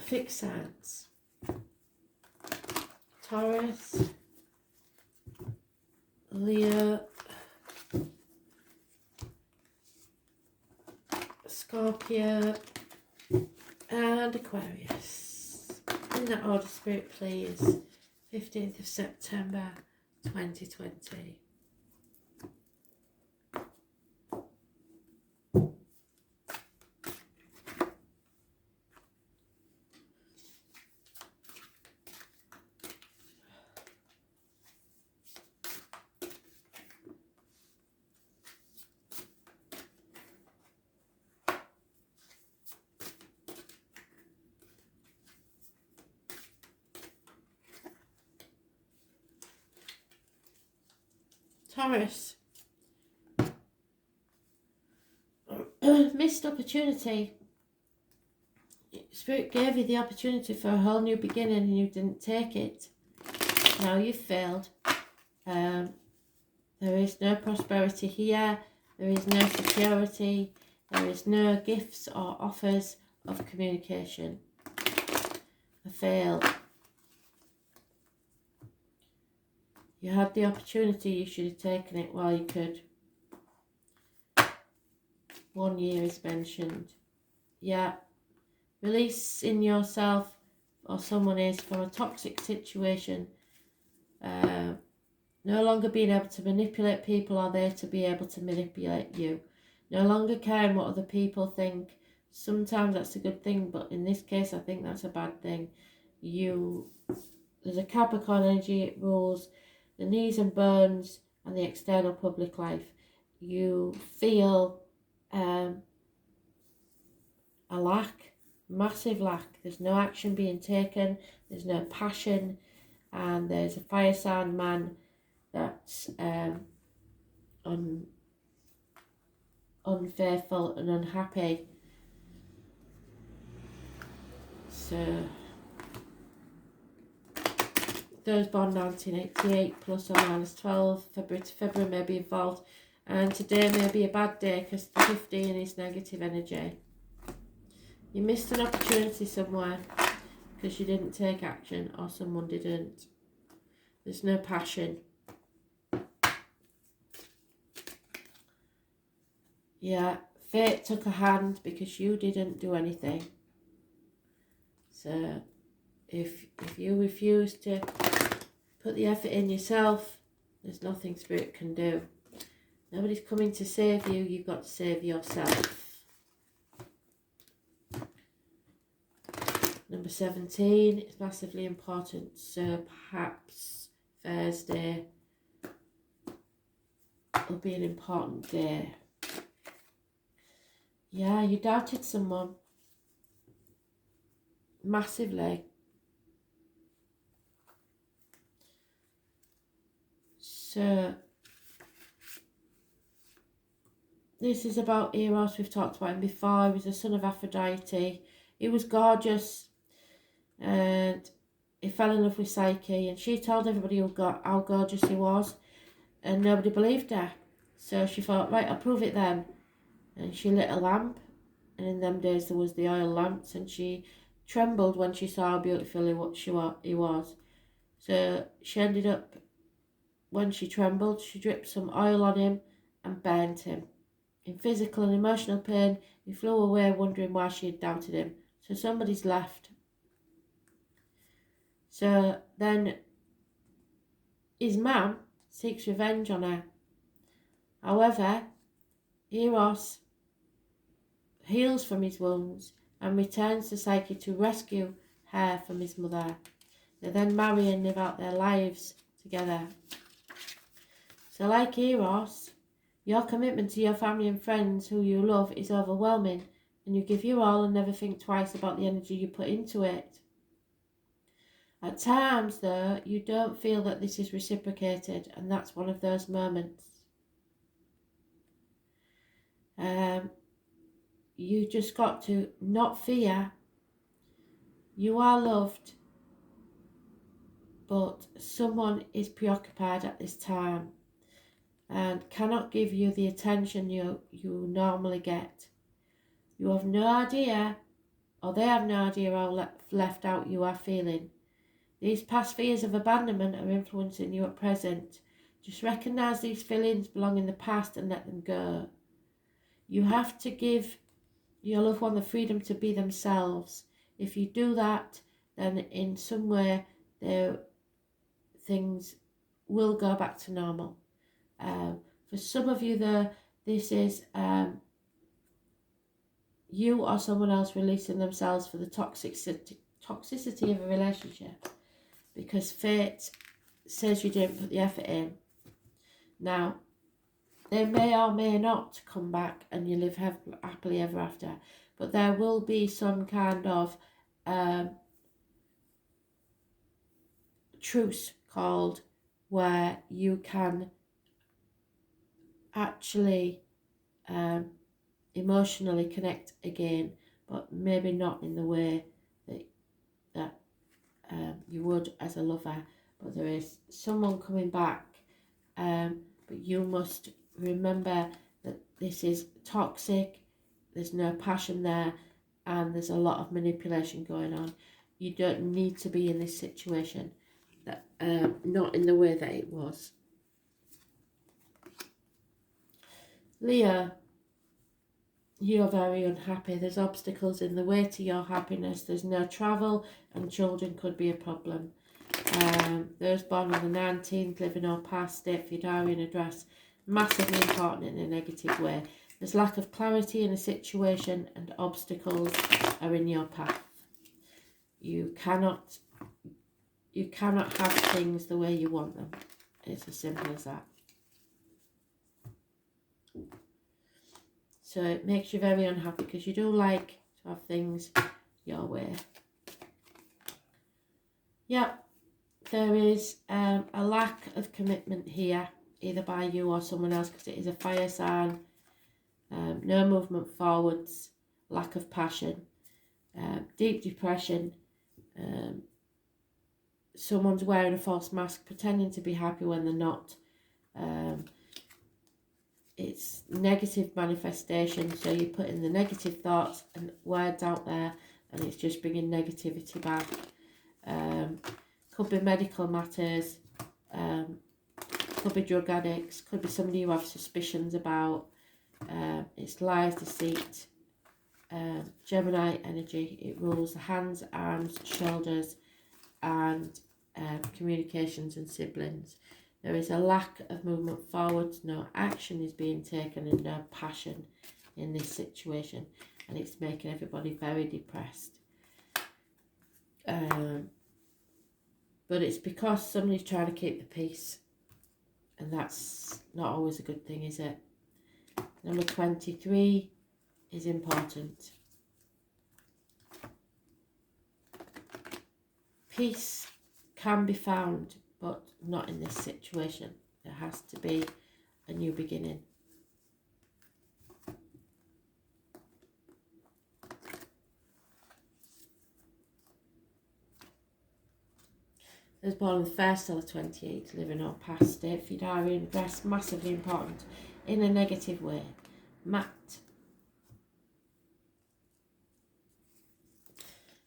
fixed signs. Taurus, Leo, Scorpio and Aquarius. In that order, Spirit, please. 15th of September 2020. Taurus. Missed opportunity. Spirit gave you the opportunity for a whole new beginning and you didn't take it. Now you've failed. There is no prosperity here. There is no security. There is no gifts or offers of communication. I failed. You had the opportunity, you should have taken it while you could. 1 year is mentioned. Yeah. Releasing yourself, or someone is, from a toxic situation. No longer being able to manipulate people or they to be able to manipulate you. No longer caring what other people think. Sometimes that's a good thing, but in this case I think that's a bad thing. There's a Capricorn energy, it rules the knees and bones and the external public life. You feel a lack, massive lack. There's no action being taken, there's no passion, and there's a fire sign man that's unfaithful and unhappy. So those born 1988 plus or minus 12, February to February may be involved, and today may be a bad day because the 15 is negative energy. You missed an opportunity somewhere because you didn't take action or someone didn't. There's no passion. Yeah, fate took a hand because you didn't do anything. So if you refuse to put the effort in yourself, there's nothing Spirit can do. Nobody's coming to save you, you've got to save yourself. Number 17 is massively important, so perhaps Thursday will be an important day. Yeah, you doubted someone massively. So this is about Eros. We've talked about him before. He was the son of Aphrodite. He was gorgeous and he fell in love with Psyche, and she told everybody how gorgeous he was, and nobody believed her. So she thought, right, I'll prove it then. And she lit a lamp, and in them days there was the oil lamps, and she trembled when she saw how beautiful he was. So she ended up, when she trembled, she dripped some oil on him and burnt him. In physical and emotional pain, he flew away wondering why she had doubted him. So somebody's left. So then his mum seeks revenge on her. However, Eros heals from his wounds and returns to Psyche to rescue her from his mother. They then marry and live out their lives together. So like Eros, your commitment to your family and friends who you love is overwhelming, and you give your all and never think twice about the energy you put into it. At times, though, you don't feel that this is reciprocated, and that's one of those moments. You just got to not fear. You are loved, but someone is preoccupied at this time and cannot give you the attention you normally get. You have no idea or they have no idea how left out you are feeling. These past fears of abandonment are influencing you at present. Just recognise these feelings belong in the past and let them go. You have to give your loved one the freedom to be themselves. If you do that, then in some way things will go back to normal. For some of you though, this is you or someone else releasing themselves for the toxicity of a relationship, because fate says you didn't put the effort in. Now, they may or may not come back and you live happily ever after, but there will be some kind of truce called, where you can actually emotionally connect again, but maybe not in the way that you would as a lover. But there is someone coming back, but you must remember that this is toxic, there's no passion there, and there's a lot of manipulation going on. You don't need to be in this situation, that not in the way that it was. Leo, you're very unhappy. There's obstacles in the way to your happiness. There's no travel, and children could be a problem. Those born on the 19th, living or past, state for your diary and address, massively important in a negative way. There's lack of clarity in a situation, and obstacles are in your path. You cannot have things the way you want them. It's as simple as that. So it makes you very unhappy, because you do like to have things your way. Yep, there is a lack of commitment here, either by you or someone else, because it is a fire sign. No movement forwards, lack of passion, deep depression. Someone's wearing a false mask, pretending to be happy when they're not. It's negative manifestation, so you put in the negative thoughts and words out there, and it's just bringing negativity back. Could be medical matters, could be drug addicts, could be somebody you have suspicions about. It's lies, deceit, Gemini energy. It rules the hands, arms, shoulders, and communications and siblings. There is a lack of movement forwards, no action is being taken, and no passion in this situation, and it's making everybody very depressed. But it's because somebody's trying to keep the peace, and that's not always a good thing, is it? Number 23 is important. Peace can be found, but not in this situation. There has to be a new beginning. Those born on the 1st or the 28th, living or past, state for your diary and address, massively important in a negative way. Matt.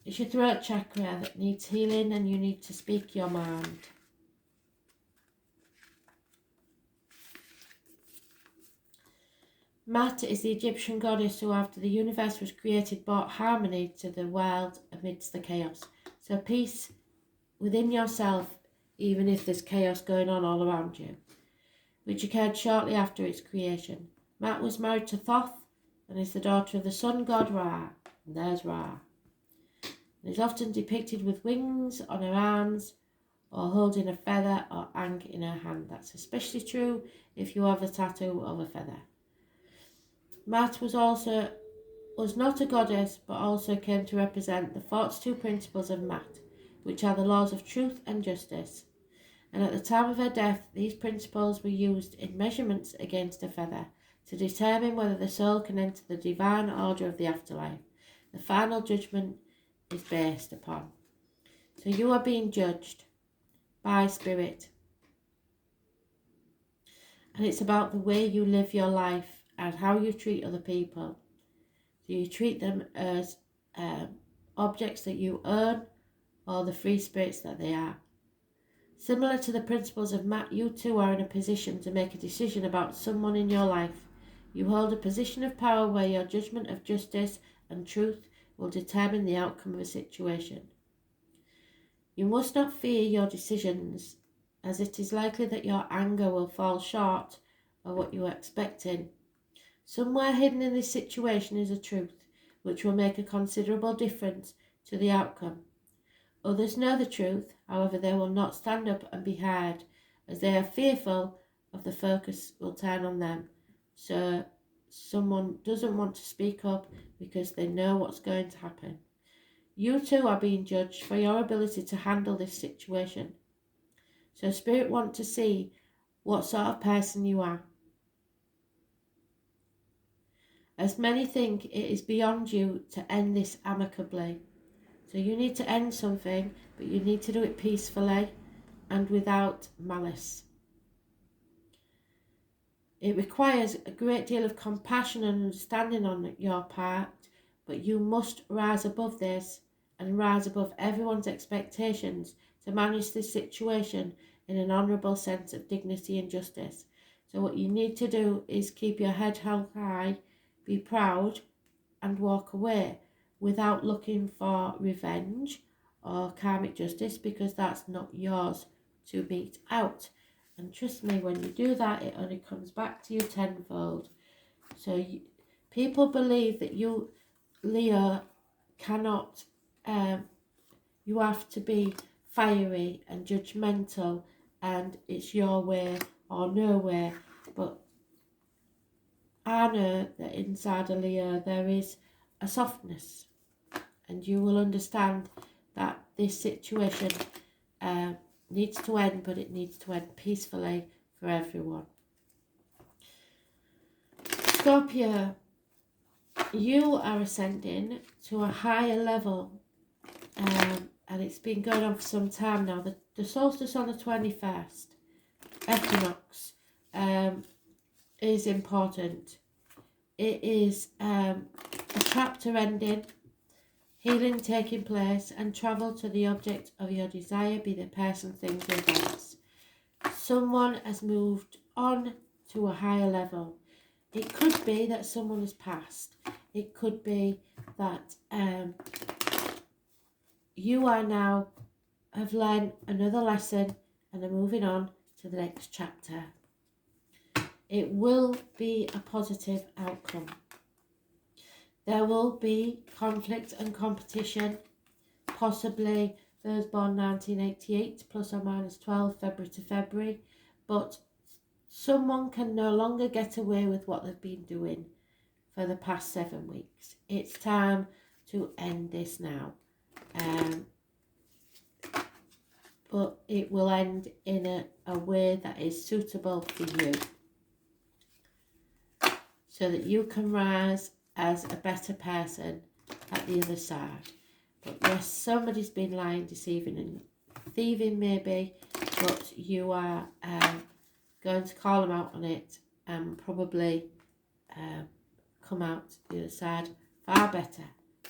It's your throat chakra that needs healing, and you need to speak your mind. Mat is the Egyptian goddess who, after the universe was created, brought harmony to the world amidst the chaos. So peace within yourself, even if there's chaos going on all around you, which occurred shortly after its creation. Mat was married to Thoth and is the daughter of the sun god Ra. And there's Ra. And is often depicted with wings on her arms, or holding a feather or ankh in her hand. That's especially true if you have a tattoo of a feather. Mat was not a goddess, but also came to represent the 42 principles of Mat, which are the laws of truth and justice. And at the time of her death, these principles were used in measurements against a feather to determine whether the soul can enter the divine order of the afterlife. The final judgment is based upon. So you are being judged by spirit. And it's about the way you live your life and how you treat other people. Do you treat them as objects that you own, or the free spirits that they are. Similar to the principles of Matt, you too are in a position to make a decision about someone in your life. You hold a position of power where your judgment of justice and truth will determine the outcome of a situation. You must not fear your decisions, as it is likely that your anger will fall short of what you are expecting. Somewhere hidden in this situation is a truth, which will make a considerable difference to the outcome. Others know the truth, however they will not stand up and be heard, as they are fearful of the focus will turn on them. So someone doesn't want to speak up because they know what's going to happen. You too are being judged for your ability to handle this situation. So Spirit want to see what sort of person you are. As many think it is beyond you to end this amicably. So you need to end something, but you need to do it peacefully and without malice. It requires a great deal of compassion and understanding on your part, but you must rise above this and rise above everyone's expectations to manage this situation in an honourable sense of dignity and justice. So what you need to do is keep your head held high, be proud, and walk away without looking for revenge or karmic justice, because that's not yours to mete out. And trust me, when you do that, it only comes back to you tenfold. So people believe that you, Leo, cannot, you have to be fiery and judgmental and it's your way or no way. But I know that inside a Leo there is a softness, and you will understand that this situation needs to end, but it needs to end peacefully for everyone. Scorpio, you are ascending to a higher level, and it's been going on for some time now. The solstice on the 21st, equinox, is important. It is a chapter ending, healing taking place, and travel to the object of your desire, be the person, things, or events. Someone has moved on to a higher level. It could be that someone has passed. It could be that you are now have learned another lesson and are moving on to the next chapter. It will be a positive outcome. There will be conflict and competition, possibly those born 1988 plus or minus 12 February to February, but someone can no longer get away with what they've been doing for the past 7 weeks. It's time to end this now. But it will end in a way that is suitable for you, so that you can rise as a better person at the other side. But yes, somebody's been lying, deceiving and thieving maybe, but you are going to call them out on it and probably come out the other side far better.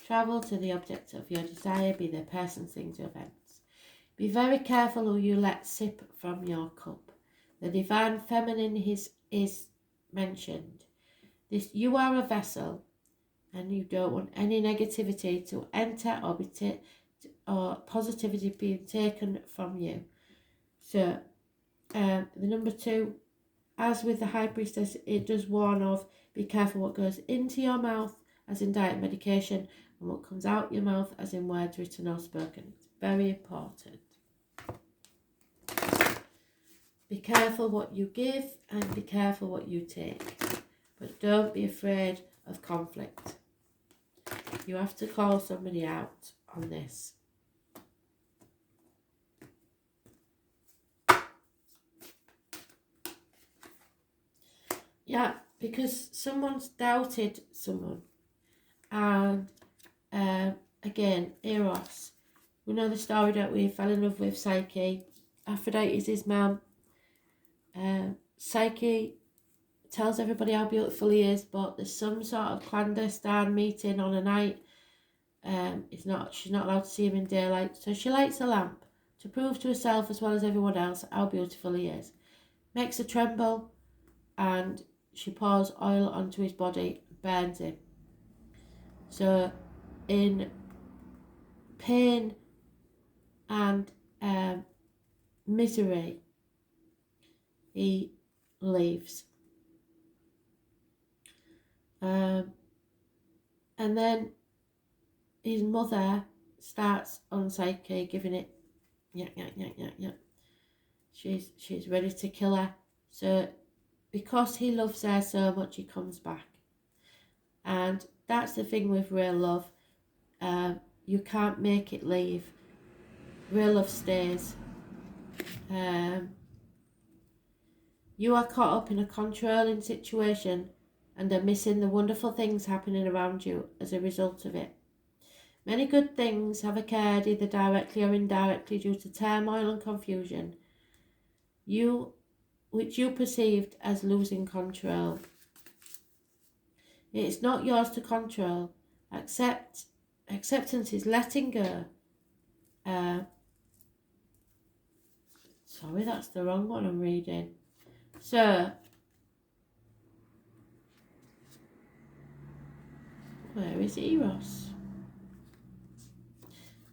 Travel to the object of your desire, be the person, things, or events. Be very careful who you let sip from your cup. The divine feminine is mentioned. This, you are a vessel, and you don't want any negativity to enter or positivity being taken from you. So the number 2, as with the High Priestess, it does warn of be careful what goes into your mouth, as in diet medication, and what comes out your mouth, as in words written or spoken. It's very important. Be careful what you give and be careful what you take. But don't be afraid of conflict. You have to call somebody out on this. Yeah, because someone's doubted someone. And again, Eros. We know the story, don't we? He fell in love with Psyche. Aphrodite is his mum. Psyche tells everybody how beautiful he is, but there's some sort of clandestine meeting on a night She's not allowed to see him in daylight, so she lights a lamp to prove to herself as well as everyone else how beautiful he is. Makes her tremble, and she pours oil onto his body and burns him. So in pain and misery, he leaves. And then his mother starts on Psyche, giving it yeah. She's ready to kill her. So because he loves her so much, he comes back. And that's the thing with real love. You can't make it leave. Real love stays. You are caught up in a controlling situation and are missing the wonderful things happening around you as a result of it. Many good things have occurred either directly or indirectly due to turmoil and confusion, which you perceived as losing control. It is not yours to control. Acceptance is letting go. Sorry, that's the wrong one I'm reading. So, where is Eros?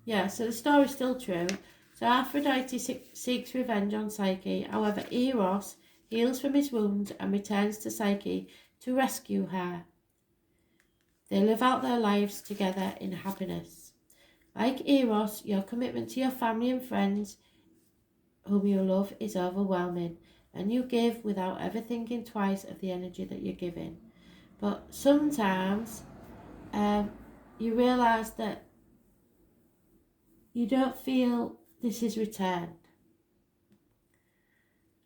Yeah, so the story's still true. So Aphrodite seeks revenge on Psyche. However, Eros heals from his wounds and returns to Psyche to rescue her. They live out their lives together in happiness. Like Eros, your commitment to your family and friends whom you love is overwhelming, and you give without ever thinking twice of the energy that you're giving. But sometimes you realise that you don't feel this is returned.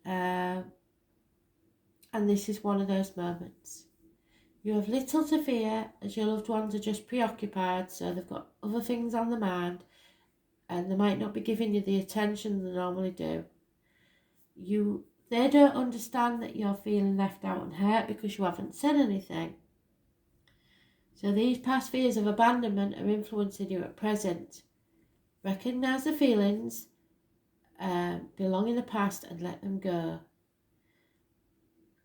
And this is one of those moments. You have little to fear as your loved ones are just preoccupied, so they've got other things on their mind and they might not be giving you the attention they normally do. They don't understand that you're feeling left out and hurt because you haven't said anything. So these past fears of abandonment are influencing you at present. Recognise the feelings belong in the past and let them go.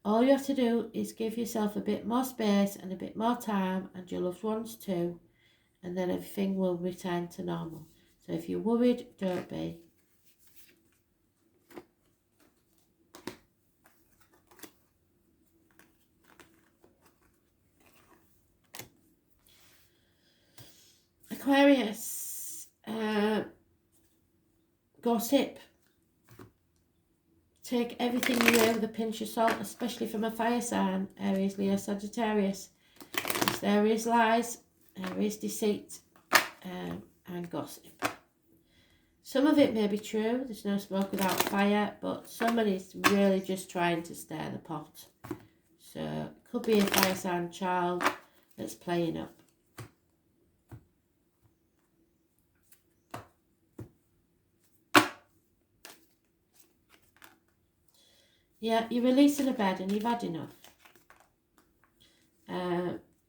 All you have to do is give yourself a bit more space and a bit more time, and your loved ones too, and then everything will return to normal. So if you're worried, don't be. Aquarius, gossip. Take everything you hear with a pinch of salt, especially from a fire sign, Aries, Leo, Sagittarius. There is lies, there is deceit, and gossip. Some of it may be true, there's no smoke without fire, but somebody's really just trying to stir the pot. So it could be a fire sign child that's playing up. Yeah, you're releasing a bed and you've had enough.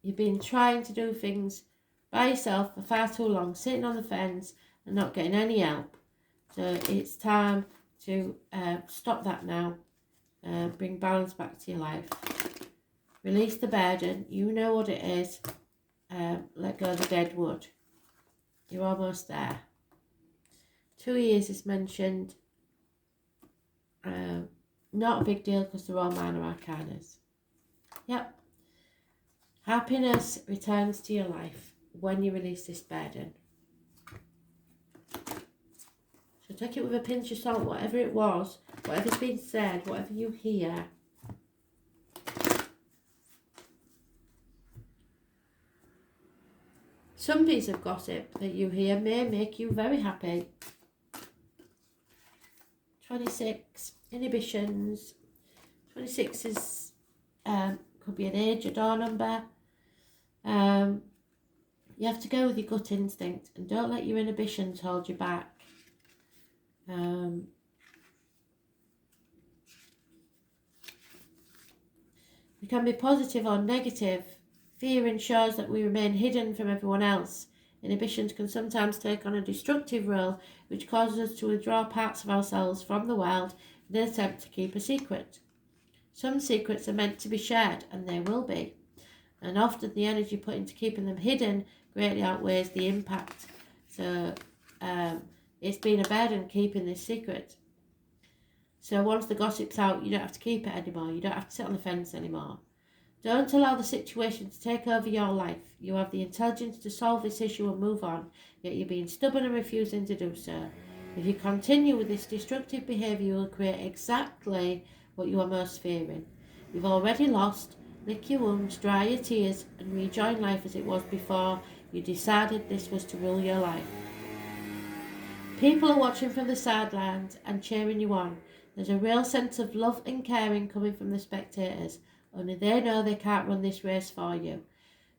You've been trying to do things by yourself for far too long, sitting on the fence and not getting any help. So it's time to stop that now. Bring balance back to your life. Release the burden. You know what it is. Let go of the dead wood. You're almost there. 2 years is mentioned. Not a big deal because they're all minor arcanas. Yep. Happiness returns to your life when you release this burden. So take it with a pinch of salt, whatever it was, whatever's been said, whatever you hear. Some piece of gossip that you hear may make you very happy. 26, inhibitions. 26 is could be an age, a door number. You have to go with your gut instinct and don't let your inhibitions hold you back. You can be positive or negative. Fear ensures that we remain hidden from everyone else. Inhibitions can sometimes take on a destructive role, which causes us to withdraw parts of ourselves from the world in an attempt to keep a secret. Some secrets are meant to be shared, and they will be. And often the energy put into keeping them hidden greatly outweighs the impact. So it's been a burden keeping this secret. So once the gossip's out, you don't have to keep it anymore. You don't have to sit on the fence anymore. Don't allow the situation to take over your life. You have the intelligence to solve this issue and move on, yet you're being stubborn and refusing to do so. If you continue with this destructive behaviour, you will create exactly what you are most fearing. You've already lost. Lick your wounds, dry your tears, and rejoin life as it was before you decided this was to rule your life. People are watching from the sidelines and cheering you on. There's a real sense of love and caring coming from the spectators. Only they know they can't run this race for you.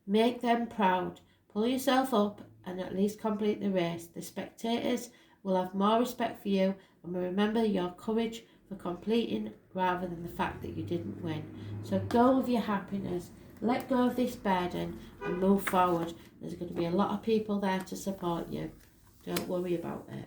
Make them proud. Pull yourself up and at least complete the race. The spectators will have more respect for you and will remember your courage for completing rather than the fact that you didn't win. So go with your happiness. Let go of this burden and move forward. There's going to be a lot of people there to support you. Don't worry about it.